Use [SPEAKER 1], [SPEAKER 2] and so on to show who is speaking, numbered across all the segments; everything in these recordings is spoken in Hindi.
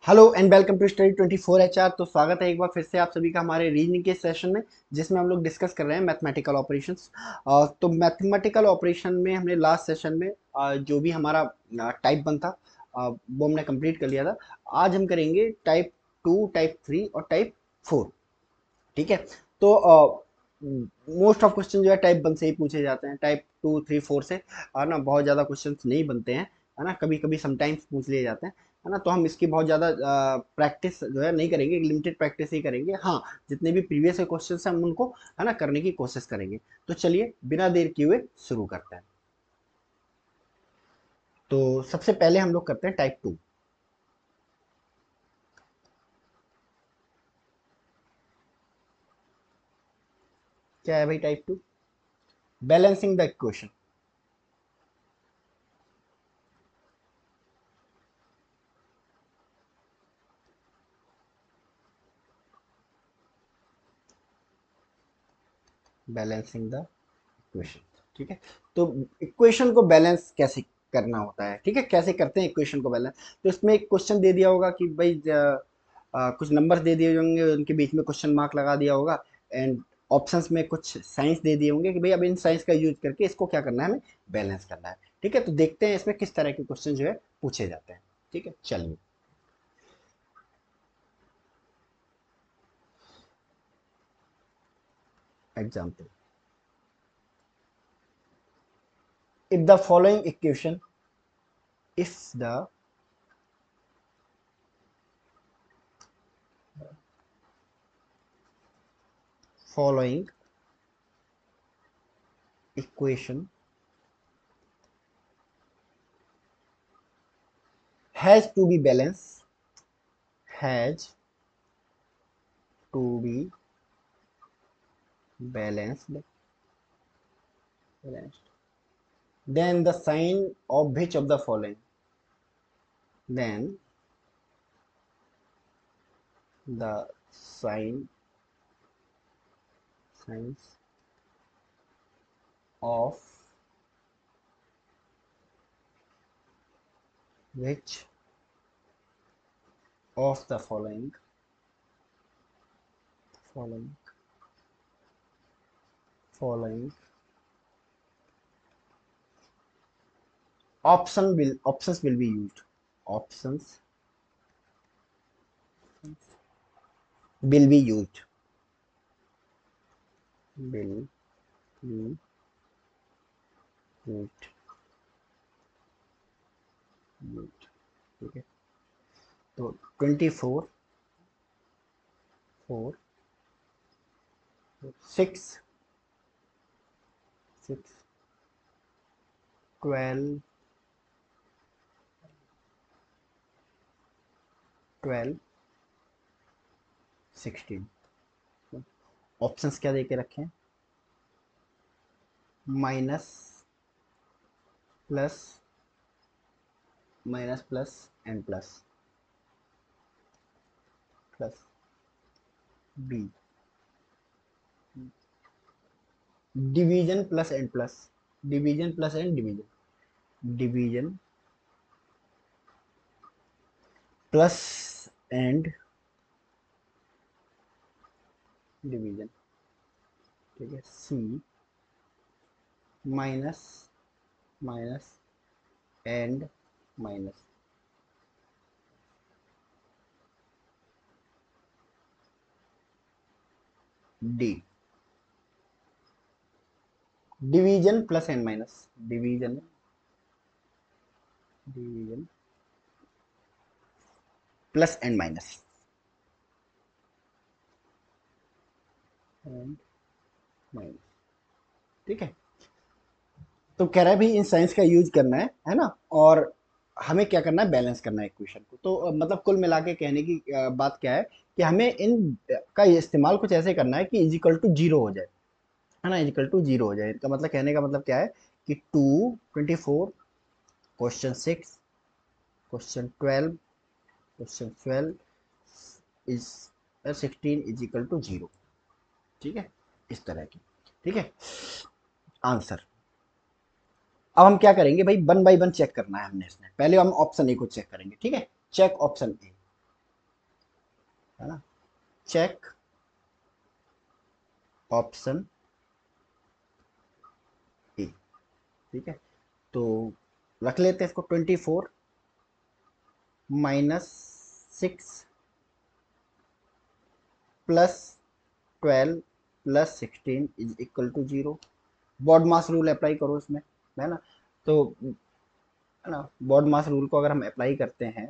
[SPEAKER 1] Hello and welcome to study 24 HR. तो स्वागत है एक बार फिर से आप सभी का हमारे रीजनिंग के सेशन में, जिसमें हम लोग डिस्कस कर रहे हैं मैथमेटिकल ऑपरेशंस। तो मैथमेटिकल ऑपरेशन में हमने लास्ट सेशन में जो भी हमारा टाइप वन था वो हमने कंप्लीट कर लिया था। आज हम करेंगे टाइप टू, टाइप थ्री और टाइप फोर। ठीक है। तो मोस्ट ऑफ क्वेश्चन जो है टाइप वन से ही पूछे जाते हैं, टाइप टू थ्री फोर से है ना बहुत ज़्यादा क्वेश्चन नहीं बनते हैं। है ना, कभी कभी समटाइम्स पूछ लिए जाते हैं। है ना, तो हम इसकी बहुत ज़्यादा प्रैक्टिस जो है नहीं करेंगे, लिमिटेड प्रैक्टिस ही करेंगे। हाँ, जितने भी प्रीवियस के क्वेश्चन हैं हम उनको है ना करने की कोशिश करेंगे। तो चलिए बिना देर किए हुए शुरू करते हैं। तो सबसे पहले हम लोग करते हैं टाइप टू। क्या है भाई type two? Balancing the equation. Balancing the equation. ठीक है। तो इक्वेशन को बैलेंस कैसे करना होता है, ठीक है, कैसे करते हैं इक्वेशन को बैलेंस। तो इसमें एक क्वेश्चन दे दिया होगा कि भाई कुछ नंबर्स दे दिए होंगे, उनके बीच में क्वेश्चन मार्क लगा दिया होगा। एंड ऑप्शंस में कुछ साइंस दे दिए होंगे कि भाई अब इन साइंस का यूज करके इसको क्या करना है, हमें बैलेंस करना है। ठीक है, तो देखते हैं इसमें किस तरह के क्वेश्चन जो है पूछे जाते हैं। ठीक है, चलिए। Example, if the following equation, if the following equation has to be balanced, has to be balanced, then the sign of which of the following, then the sign signs of which of the following following options will be used, options will be used, will be used, used। ठीक है। तो 24 4 6 6 12 12 16। ऑप्शंस क्या दे के रखे हैं? Minus, plus, minus plus and plus, plus B, division plus and plus, division plus and division, division plus and division. ठीक है। C, minus, minus and minus. D, division plus and minus, division, division plus and minus and minus. ठीक है। तो कह रहा है भाई इन साइंस का यूज करना है ना, और हमें क्या करना है, बैलेंस करना है इक्वेशन को। तो मतलब कुल मिला के कहने की बात क्या है कि हमें इन का इस्तेमाल कुछ ऐसे करना है कि इजिकल टू जीरो हो जाए। है ना, इजिकल टू जीरो हो जाए। इसका मतलब, कहने का मतलब क्या है कि 2 24, question 6, question 12, question 12 is 16 equal to zero. ठीक है, इस तरह की। ठीक है। आंसर, अब हम क्या करेंगे भाई, वन बाई वन चेक करना है हमने। इसमें पहले हम ऑप्शन ए को चेक करेंगे। ठीक है, चेक ऑप्शन ए। है ना। चेक ऑप्शन ए, ठीक है। तो रख लेते हैं इसको 24 -6 +12 +16 is equal to 0। BODMAS rule apply करो इसमें, है ना। तो है ना, बॉड मास रूल को अगर हम अप्लाई करते हैं,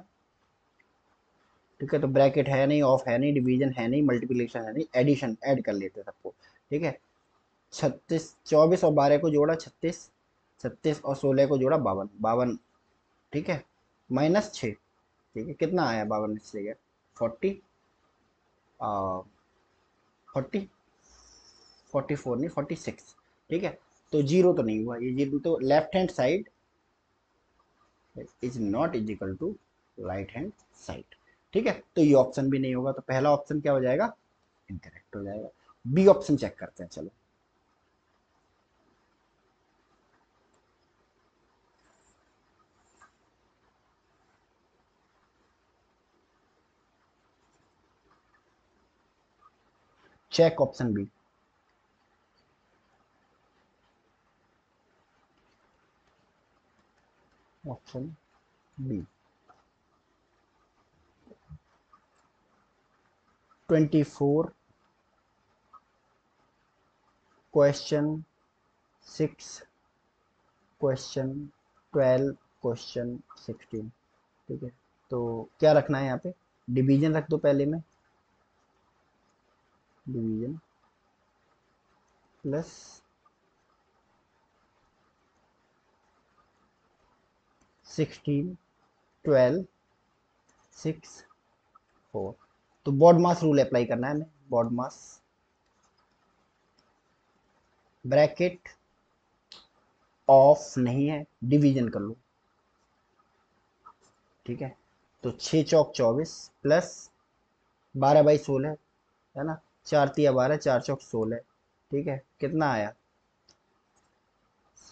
[SPEAKER 1] ठीक है, तो ब्रैकेट है नहीं, ऑफ है नहीं, डिवीजन है नहीं, मल्टीप्लिकेशन है नहीं, एडिशन ऐड कर लेते हैं सबको, ठीक है। 36 24 और 12 को जोड़ा 36, 36 और 16 को जोड़ा 52, 52, ठीक है, -6, ठीक है, कितना आया 52 से गया 40, 40, 44 नहीं 46, ठीक है। तो जीरो तो नहीं हुआ, ये जीरो तो left hand side is not is equal to right hand side, ठीक है। तो ये ऑप्शन भी नहीं होगा, तो पहला ऑप्शन क्या हो जाएगा, इनकरेक्ट हो जाएगा। बी ऑप्शन चेक करते हैं, चलो। Check option B. Option B 24 question 6 question 12 question 16, ठीक है। तो क्या रखना है यहाँ पे, डिवीजन रख दो पहले में, डिवीजन प्लस 16 12 6 4। तो बॉड मास रूल अप्लाई करना है हमें, बॉड मास ब्रैकेट ऑफ नहीं है, डिवीजन कर लो, ठीक है। तो 6 चौक 24 प्लस 12/16, है ना, 4 तिया 12, 4 चौक 16, ठीक है, कितना आया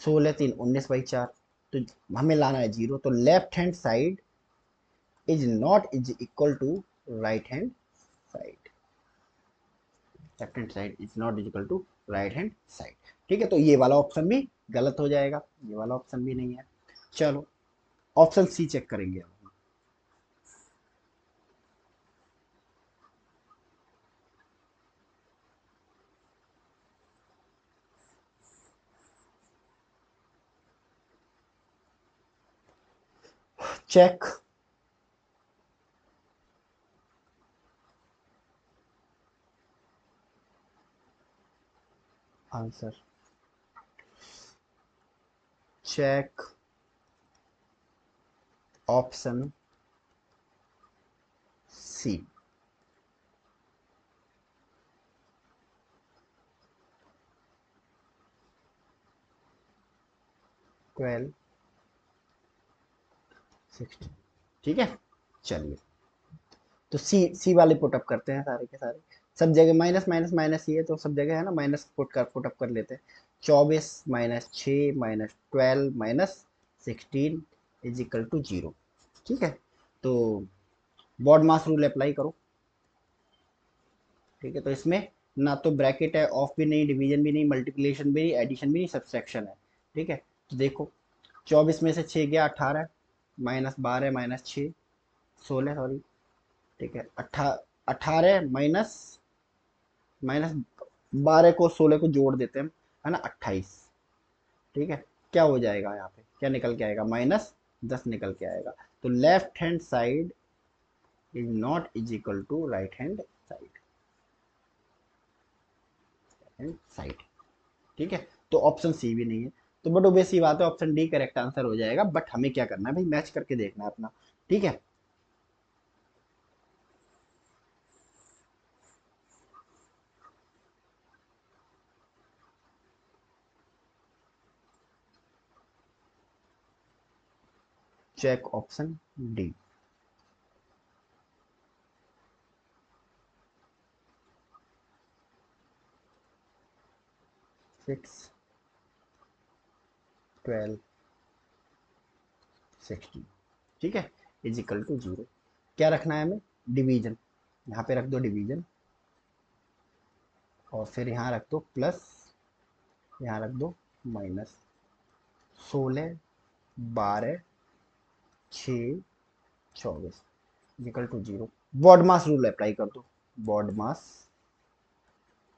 [SPEAKER 1] 16 3 19/4। तो हमें लाना है जीरो, तो left hand side is not is equal to right hand side, left hand side is not is equal to right hand side, ठीक है। तो ये वाला ऑप्शन भी गलत हो जाएगा, ये वाला ऑप्शन भी नहीं है। चलो ऑप्शन सी चेक करेंगे अब। Check answer, check option C. 12 16, ठीक है। चलिए, तो सी वाले पुटअप करते हैं सारे के सारे, सब जगह माइनस माइनस माइनस ही है, तो सब जगह है ना माइनस पुटअप कर लेते हैं। 24 -6 -12 -16 इज इक्वल टू 0, ठीक है। तो बॉड मास रूल अप्लाई करो, ठीक है। तो इसमें ना तो ब्रैकेट है, ऑफ भी नहीं, डिवीजन भी नहीं, मल्टीप्लिकेशन भी नहीं, एडिशन भी नहीं, सब्सट्रैक्शन है, ठीक है। तो देखो 24 में से 6 गया 18, -12 -6 16, सॉरी, ठीक है। 18 माइनस 12 को 16 को जोड़ देते हैं, है ना, 28, ठीक है। क्या हो जाएगा यहाँ पे, क्या निकल के आएगा, -10 निकल के आएगा। तो left hand side is not is equal to right hand side, side, ठीक है। तो ऑप्शन सी भी नहीं है, तो बट ओबियस सी बात है ऑप्शन डी करेक्ट आंसर हो जाएगा। बट हमें क्या करना है भाई, मैच करके देखना है अपना, ठीक है। Check option D. 6 12 16, ठीक है, इज इक्वल टू 0। क्या रखना है हमें, डिवीजन, यहाँ पे रख दो डिवीजन, और फिर यहाँ रख दो प्लस, यहाँ रख दो minus. 16, 12, 6, 24 equal to 0। BODMAS rule apply कर दो, बॉड मास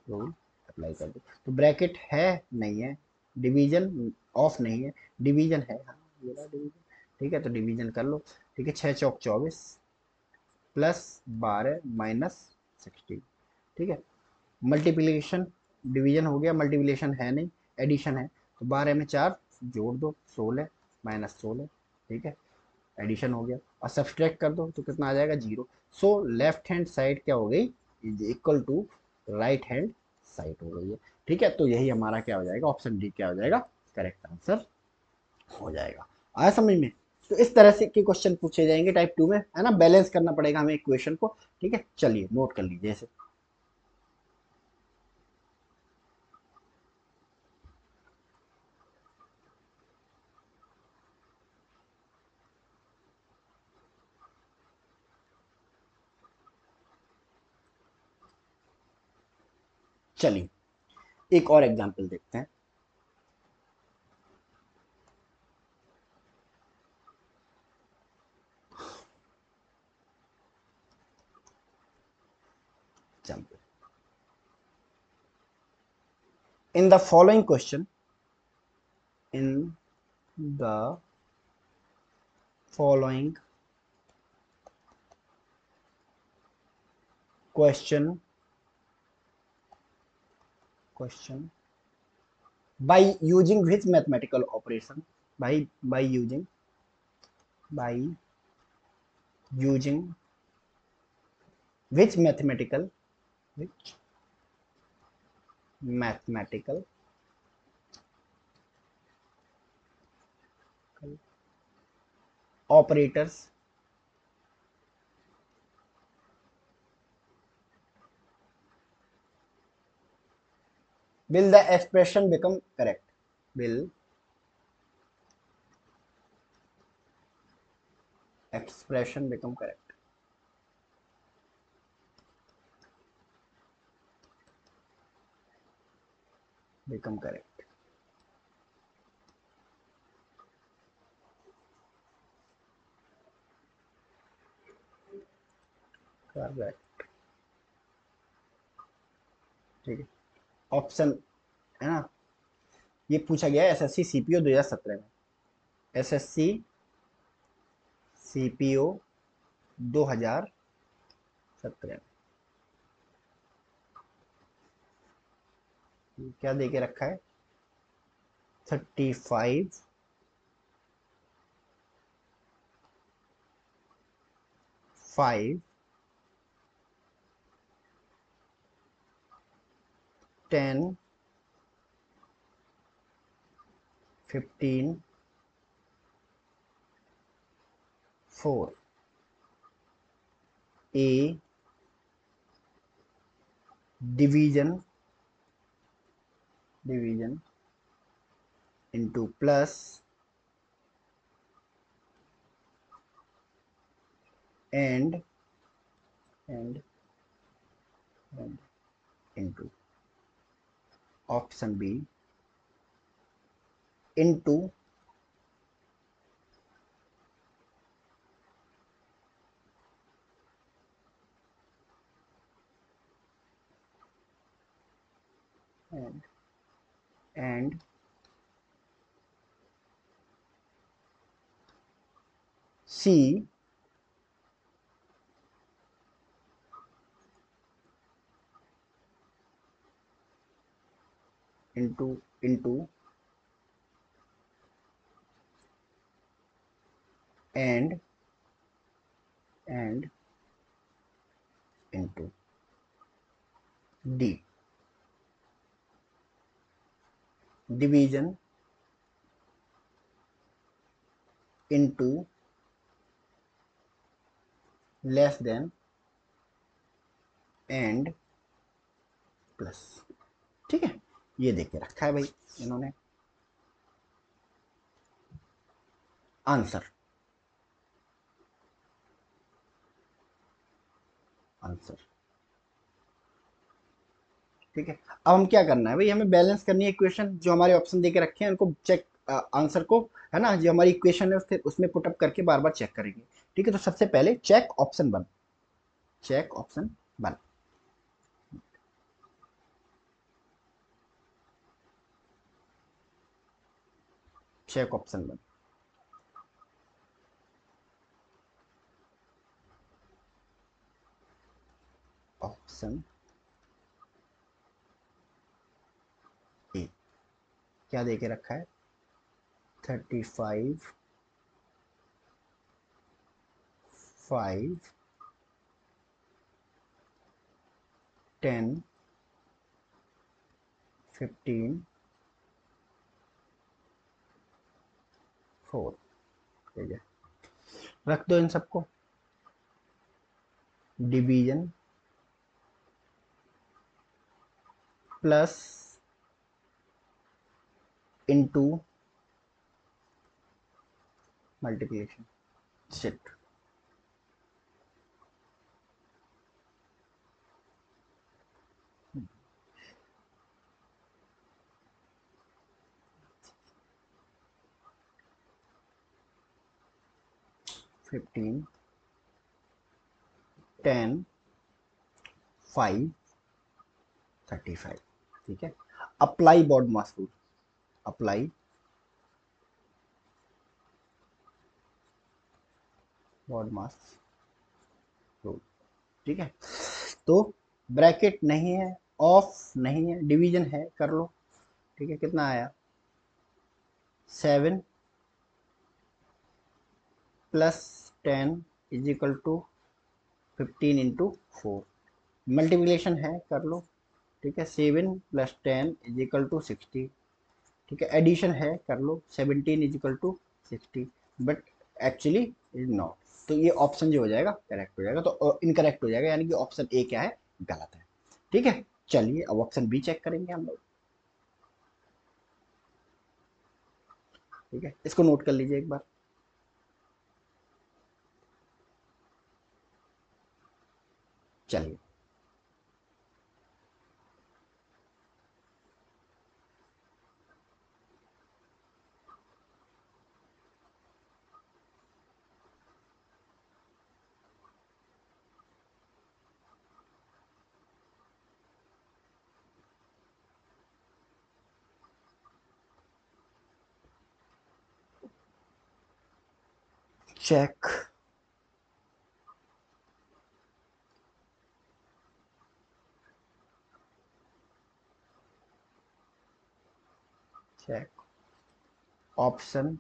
[SPEAKER 1] रूल अप्लाई कर दो। तो ब्रैकेट है नहीं है, डिवीजन ऑफ नहीं है, डिवीजन है, हाँ ये रहा डिवीजन। ठीक है, तो डिवीजन कर लो। ठीक है, 6 चौक 24 प्लस 12 माइनस 16। ठीक है, मल्टीप्लिकेशन, डिवीजन हो गया, मल्टीप्लिकेशन है नहीं, एडिशन है। तो 12 में 4 जोड़ दो, 16 माइनस 16। ठीक है, एडिशन हो गया, और सब्सट्रैक्ट कर दो तो कितना आ जाएगा, 0। सो लेफ्ट हैंड साइड क्या हो गई, is equal to right hand side हो गई है। ठीक है, तो यही हमारा क्या हो जाएगा, ऑप्शन डी क्या हो जाएगा, करेक्ट आंसर हो जाएगा। आया समझ में? तो इस तरह से के क्वेश्चन पूछे जाएंगे टाइप 2 में, है ना, बैलेंस करना पड़ेगा हमें इक्वेशन को। ठीक है, चलिए नोट कर लीजिए इसे। चलिए एक और एग्जांपल देखते हैं। Example, in the following question, in the following question, question by using which mathematical operation, by using, by using which mathematical, which mathematical operators will the expression become correct, will expression become correct, become correct, correct। ठीक है, ऑप्शन, है ना, ये पूछा गया है एसएससी सीपीओ 2017 में, एसएससी सीपीओ 2017 में क्या दे के रखा है, 35, 5, 10, 15, 4, A division, division into plus and and and into, option B into and and C into and and into D, division into less than and plus. ठीक है, ये देख के रखा है भाई इन्होंने आंसर, आंसर। ठीक है, अब हम क्या करना है भाई, हमें बैलेंस करनी है इक्वेशन, जो हमारे ऑप्शन दे के रखे हैं उनको चेक, आंसर को, है ना, जो हमारी इक्वेशन है उसमें पुटअप करके बार बार चेक करेंगे। ठीक है, तो सबसे पहले check option one, check option one, check option one. Option A क्या दे के रखा है, 35, 5, 10, 15, 4। ठीक है, रख दो इन सबको, division plus into multiplication, shit. Fifteen, 10, 5, 35। ठीक है, apply BODMAS rule, apply BODMAS rule. ठीक है, तो ब्रैकेट नहीं है, ऑफ नहीं है, डिवीजन है, कर लो। ठीक है, कितना आया, 7 plus 10 is equal to 15 × 4। Multiplication है, कर लो। ठीक है, 7 प्लस 10 इज इक्वल टू 60। ठीक है, एडिशन है, कर लो, 17 is equal to 60, but actually is not. तो ये ऑप्शन जो हो जाएगा करेक्ट हो जाएगा, तो इनकरेक्ट हो जाएगा, यानी कि ऑप्शन ए क्या है, गलत है। ठीक है, चलिए अब ऑप्शन बी चेक करेंगे हम लोग। ठीक है, इसको नोट कर लीजिए एक बार। चलिए, चेक चेक ऑप्शन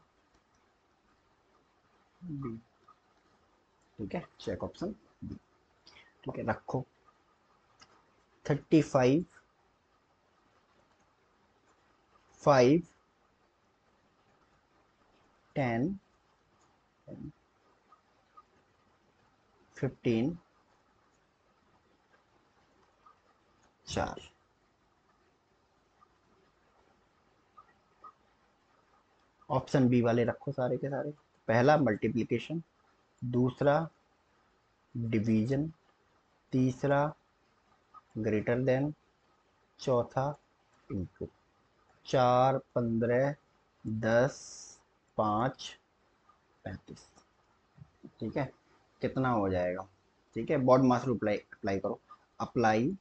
[SPEAKER 1] बी। ठीक है, चेक ऑप्शन बी। ठीक है, रखो, 35, 5, 10, 15, 4। ऑप्शन बी वाले रखो सारे के सारे। पहला मल्टीप्लिकेशन, दूसरा डिवीजन, तीसरा ग्रेटर देन, चौथा इनटू। 4, 15, 10, 5, 35। ठीक है, कितना हो जाएगा। ठीक है, बॉड मास रूल अप्लाई अप्लाई करो, apply,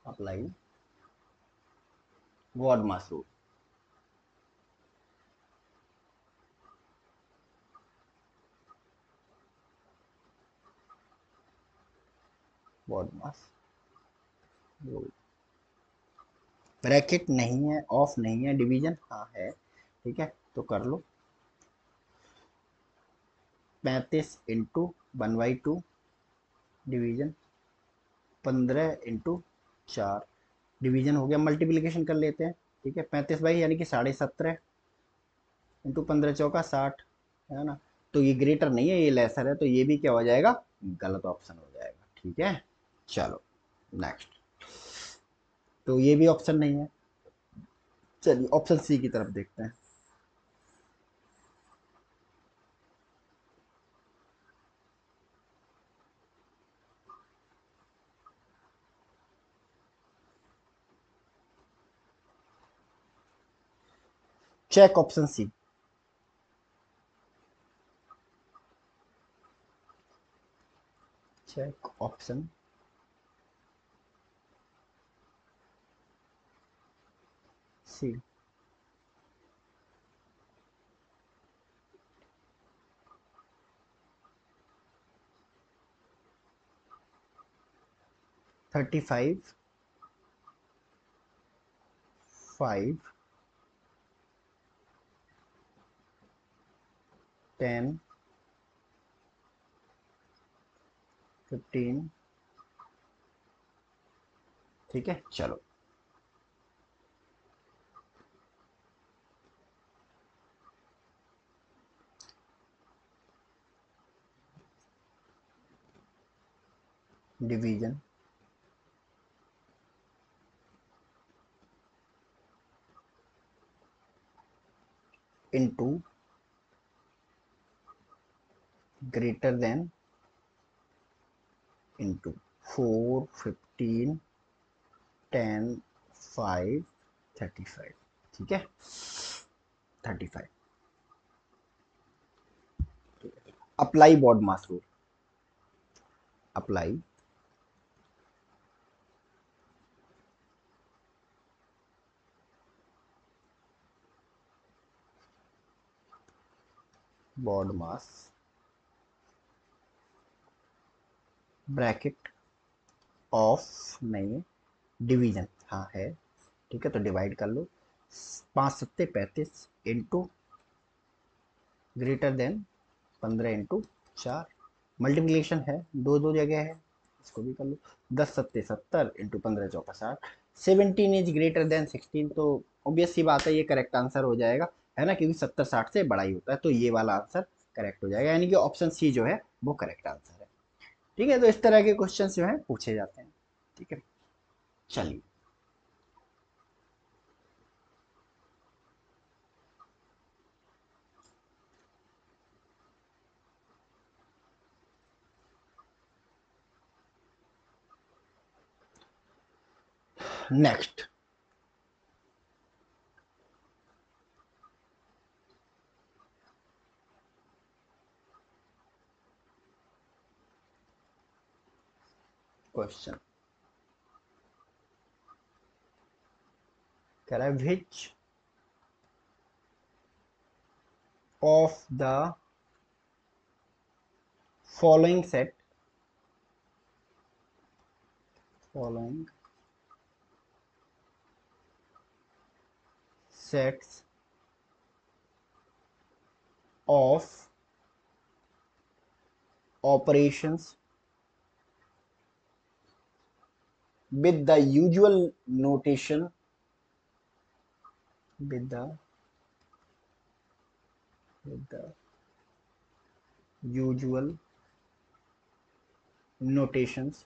[SPEAKER 1] apply BODMAS rule. Baud मास रूल, ब्रैकेट नहीं है, ऑफ नहीं है, डिवीजन हाँ है। ठीक है, तो कर लो, 35 × 1/2, डिवीजन 15 × 4, डिवीजन हो गया, मल्टीप्लिकेशन कर लेते हैं। ठीक है, 35 यानी कि 17.5 इंटू 15 × 4 = 60, है ना। तो ये ग्रेटर नहीं है, ये लेसर है, तो ये भी क्या हो जाएगा, गलत ऑप्शन हो जाएगा। ठीक है, चलो नेक्स्ट। तो ये भी ऑप्शन नहीं है, चलिए ऑप्शन सी की तरफ देखते हैं। Check option C. Check option C. Thirty five, five, 10, 15। ठीक है, चलो division into greater than into 4, 15, 10, 5, 35। ठीक है, 35। Apply BODMAS rule. Apply BODMAS bracket of, नहीं डिवीजन, हाँ है। ठीक है, तो डिवाइड कर लो। 5 सत्ते 35 into greater than 15 into 4। Multiplication है, दो दो जगह है, इसको भी कर लो। 10 सत्ते 70 इंटू 15 चौका 60। 17 इज ग्रेटर देन 16, तो ऑब्वियस सी बात है ये करेक्ट आंसर हो जाएगा, है ना, क्योंकि 70 60 से बड़ा ही होता है, तो ये वाला आंसर करेक्ट हो जाएगा, यानी कि ऑप्शन सी जो है वो करेक्ट आंसर है। ठीक है, तो इस तरह के क्वेश्चन जो है पूछे जाते हैं। ठीक है, चलिए नेक्स्ट क्वेश्चन। कह रहा है which of the following set, following sets of operations with the usual notation, with the with the usual notations,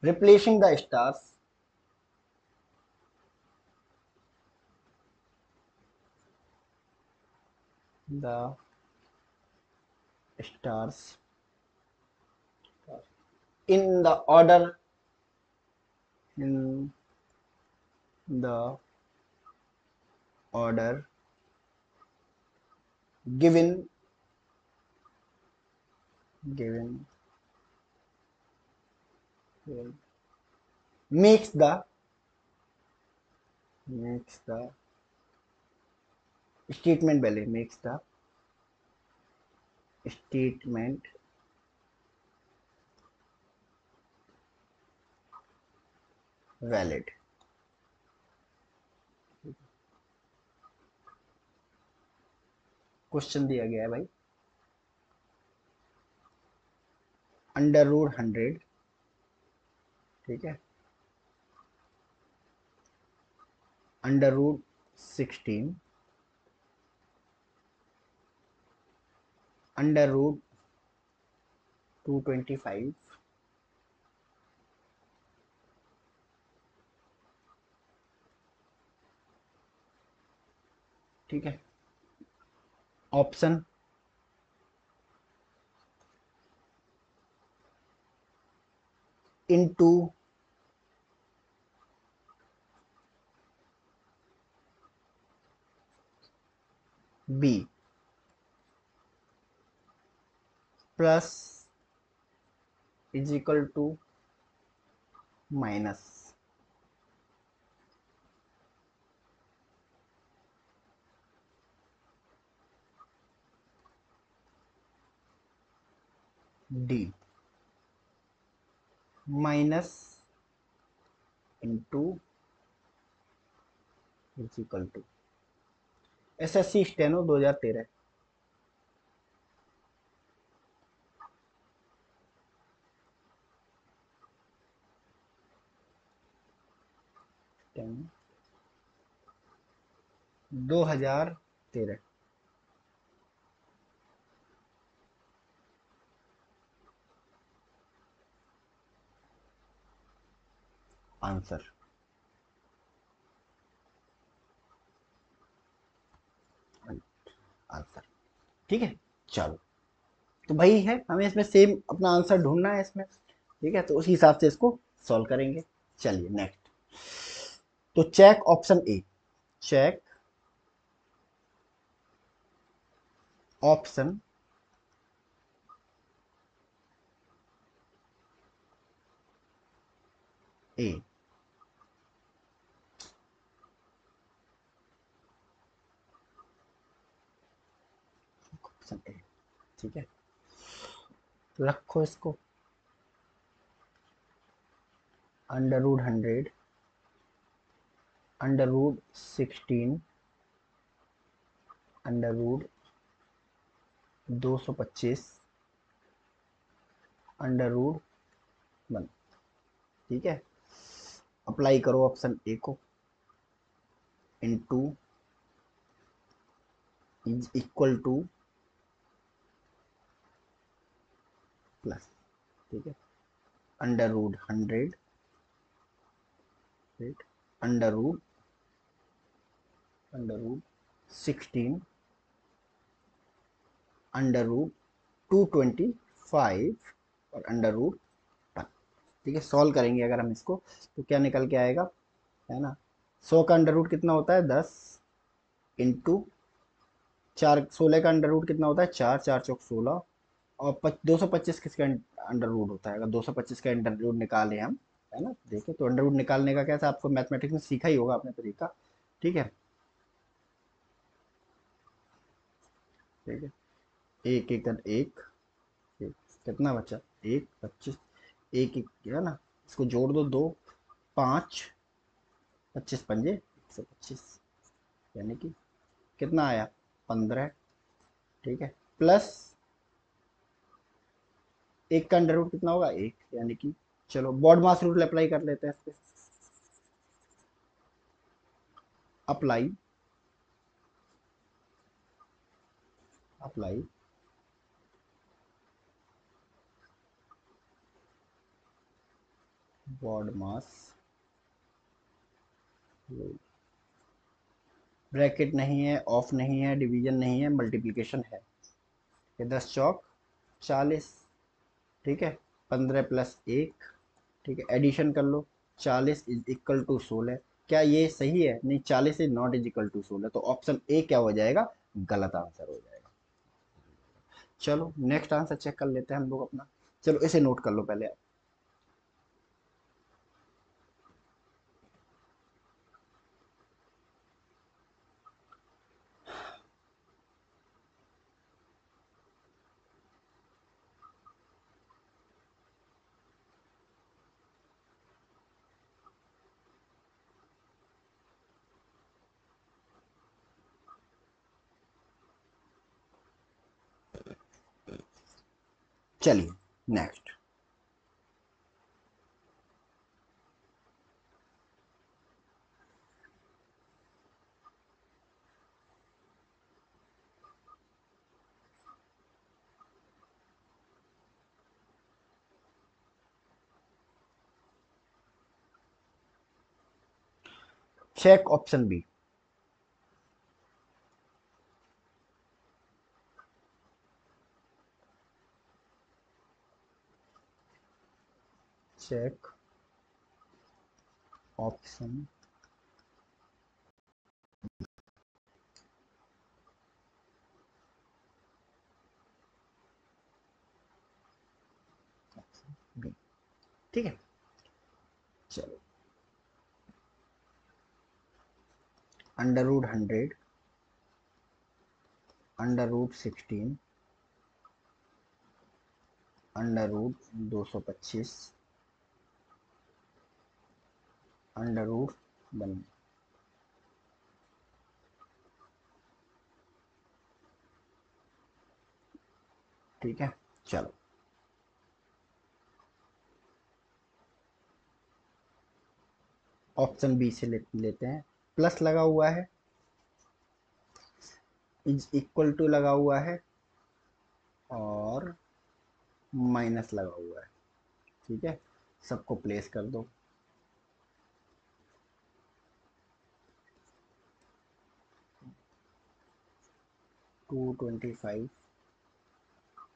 [SPEAKER 1] replacing the stars, the stars in the order, in the order given, given, makes the, makes the statement valid, makes the statement valid। Question दिया गया है भाई, √100, ठीक है, √16, √225, ठीक है। Option into B plus is equal to minus D minus into is equal to SSC steno 2013 steno 2013 answer answer ठीक है। चलो तो भाई है हमें इसमें सेम अपना आंसर ढूंढना है इसमें, ठीक है, तो उसी हिसाब से इसको सॉल्व करेंगे। चलिए नेक्स्ट, तो check option A, check option A, option A, ठीक है, रखो इसको under root 100 under root 16 under root 225 under root 1, ठीक है। अप्लाई करो ऑप्शन ए को, into is equal to plus, ठीक है, under root 100 under root 16 under root 225 और अंडर रूट 1, ठीक है। सॉल्व करेंगे अगर हम इसको तो क्या निकल के आएगा, है ना, 100 का अंडर रूट कितना होता है 10, इंटू 4, 16 का अंडर रूट कितना होता है 4, 4 चौक 16, और 225 किसका अंडर रूट होता है, अगर 225 का अंडर रूट निकाले हम, है ना, देखिए तो अंडर रूट निकालने का कैसा आपको मैथमेटिक्स में सीखा ही होगा आपने तरीका, ठीक है, ठीक है। एक एक एक, एक कितना बचा, एक 25, एक एक है ना, इसको जोड़ दो, 2 5 25 पंजे 125, यानी कि कितना आया 15, ठीक है, प्लस एक का अंडर रूट कितना होगा एक, यानी कि चलो बॉड मास रूल अप्लाई कर लेते हैं इस पे, apply apply BODMAS rule, bracket नहीं है, ऑफ नहीं है, डिवीजन नहीं है, मल्टीप्लिकेशन है, ये 10 चौक 40, ठीक है, 15 प्लस एक, ठीक है, एडिशन कर लो, 40 इज इक्वल टू 16, क्या ये सही है, नहीं, 40 is not is equal to 16, तो ऑप्शन ए क्या हो जाएगा, गलत आंसर हो जाएगा। चलो नेक्स्ट आंसर चेक कर लेते हैं हम लोग अपना, चलो इसे नोट कर लो पहले आप। चलिए next, check option B, check option under root 100, under root 16, under root 225, under root 1। ठीक है, चलो ऑप्शन बी से लेते हैं। प्लस लगा हुआ है, इज इक्वल टू लगा हुआ है, और माइनस लगा हुआ है। ठीक है, सबको प्लेस कर दो। 225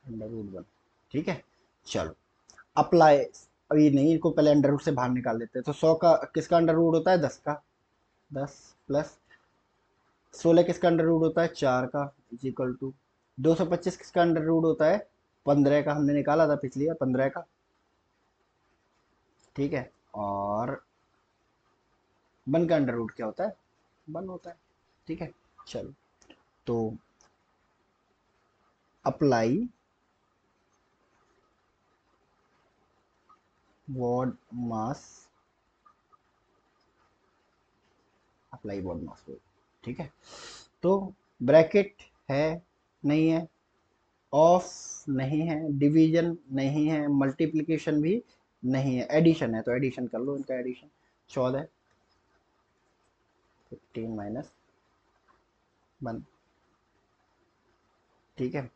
[SPEAKER 1] अंडर रूट 1। ठीक है, चलो अप्लाई। अभी नहीं, इनको पहले अंडर रूट से बाहर निकाल देते हैं। तो 100 का किसका अंडर रूट होता है? 10 का। 10 प्लस 16 किसका अंडर रूट होता है? 4 का, इज इक्वल टू 225 किसका अंडर रूट होता है? 15 का, हमने निकाला था पिछली बार 15 का। ठीक है, और 1 का अंडर रूट क्या होता है? 1 होता है। ठीक है, चलो तो अप्लाई वॉड मास, अप्लाई वॉड मास। ठीक है, तो ब्रैकेट है नहीं है, ऑफ नहीं है, डिवीजन नहीं है, मल्टीप्लिकेशन भी नहीं है, एडिशन है तो एडिशन कर लो इनका। Addition 14 15 minus 1। ठीक है,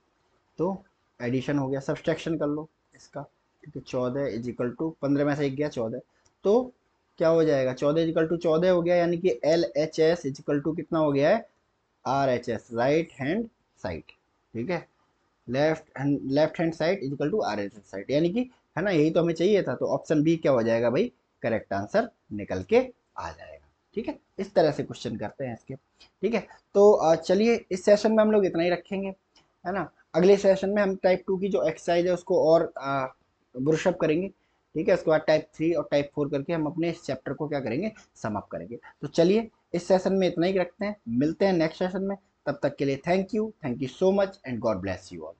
[SPEAKER 1] तो एडिशन हो गया, सब्सट्रैक्शन कर लो इसका। ठीक है, 14 इज इक्वल टू 15 में से एक गया 14, तो क्या हो जाएगा? 14 इज इक्वल टू 14 हो गया, यानी कि L H S is equal to कितना हो गया है? R H S, right hand side. ठीक है, left hand side is equal to R H S side, यानी कि है ना, यही तो हमें चाहिए था। तो ऑप्शन बी क्या हो जाएगा भाई? करेक्ट आंसर निकल के आ जाएगा। ठीक है, इस तरह से क्वेश्चन करते हैं इसके। ठीक है, तो चलिए इस सेशन में हम लोग इतना ही रखेंगे, है ना। अगले सेशन में हम टाइप 2 की जो एक्सरसाइज है उसको और ब्रशअप करेंगे। ठीक है, उसके बाद टाइप 3 और टाइप 4 करके हम अपने इस चैप्टर को क्या करेंगे? सम अप करेंगे। तो चलिए इस सेशन में इतना ही रखते हैं, मिलते हैं नेक्स्ट सेशन में। तब तक के लिए thank you so much and God bless you all.